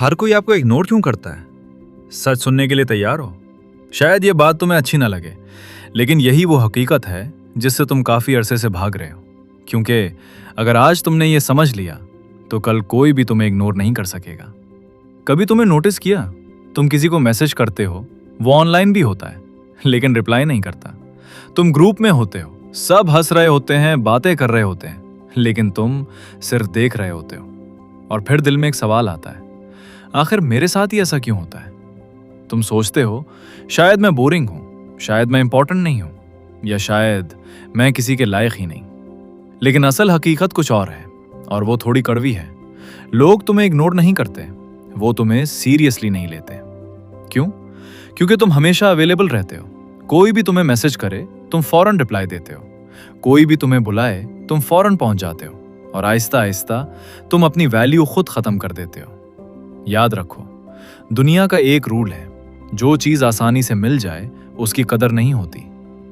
हर कोई आपको इग्नोर क्यों करता है? सच सुनने के लिए तैयार हो? शायद ये बात तुम्हें अच्छी ना लगे, लेकिन यही वो हकीकत है जिससे तुम काफी अरसे से भाग रहे हो। क्योंकि अगर आज तुमने ये समझ लिया तो कल कोई भी तुम्हें इग्नोर नहीं कर सकेगा। कभी तुमने नोटिस किया, तुम किसी को मैसेज करते हो, वो ऑनलाइन भी होता है लेकिन रिप्लाई नहीं करता। तुम ग्रुप में होते हो, सब हंस रहे होते हैं, बातें कर रहे होते हैं, लेकिन तुम सिर्फ देख रहे होते हो। और फिर दिल में एक सवाल आता है, आखिर मेरे साथ ही ऐसा क्यों होता है? तुम सोचते हो शायद मैं बोरिंग हूं, शायद मैं इंपॉर्टेंट नहीं हूं, या शायद मैं किसी के लायक ही नहीं। लेकिन असल हकीकत कुछ और है, और वो थोड़ी कड़वी है। लोग तुम्हें इग्नोर नहीं करते, वो तुम्हें सीरियसली नहीं लेते। क्यों? क्योंकि तुम हमेशा अवेलेबल रहते हो। कोई भी तुम्हें मैसेज करे तुम फौरन रिप्लाई देते हो, कोई भी तुम्हें बुलाए तुम फौरन पहुंच जाते हो, और आहिस्ता आहिस्ता तुम अपनी वैल्यू खुद खत्म कर देते हो। याद रखो, दुनिया का एक रूल है, जो चीज आसानी से मिल जाए उसकी कदर नहीं होती,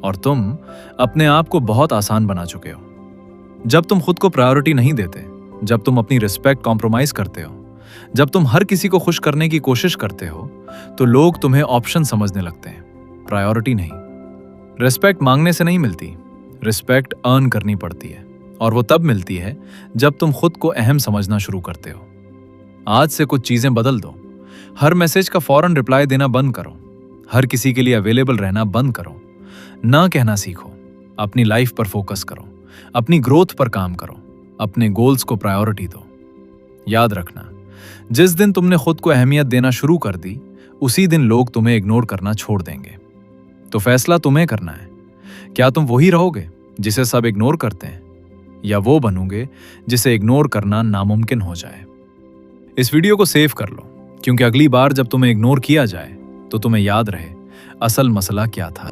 और तुम अपने आप को बहुत आसान बना चुके हो। जब तुम खुद को प्रायोरिटी नहीं देते, जब तुम अपनी रिस्पेक्ट कॉम्प्रोमाइज करते हो, जब तुम हर किसी को खुश करने की कोशिश करते हो, तो लोग तुम्हें ऑप्शन समझने लगते हैं, प्रायोरिटी नहीं। रिस्पेक्ट मांगने से नहीं मिलती, रिस्पेक्ट अर्न करनी पड़ती है, और वो तब मिलती है जब तुम खुद को अहम समझना शुरू करते हो। आज से कुछ चीजें बदल दो। हर मैसेज का फौरन रिप्लाई देना बंद करो, हर किसी के लिए अवेलेबल रहना बंद करो, ना कहना सीखो, अपनी लाइफ पर फोकस करो, अपनी ग्रोथ पर काम करो, अपने गोल्स को प्रायोरिटी दो। याद रखना, जिस दिन तुमने खुद को अहमियत देना शुरू कर दी, उसी दिन लोग तुम्हें इग्नोर करना छोड़ देंगे। तो फैसला तुम्हें करना है, क्या तुम वही रहोगे जिसे सब इग्नोर करते हैं, या वो बनोगे जिसे इग्नोर करना नामुमकिन हो जाए। इस वीडियो को सेव कर लो, क्योंकि अगली बार जब तुम्हें इग्नोर किया जाए तो तुम्हें याद रहे असल मसला क्या था।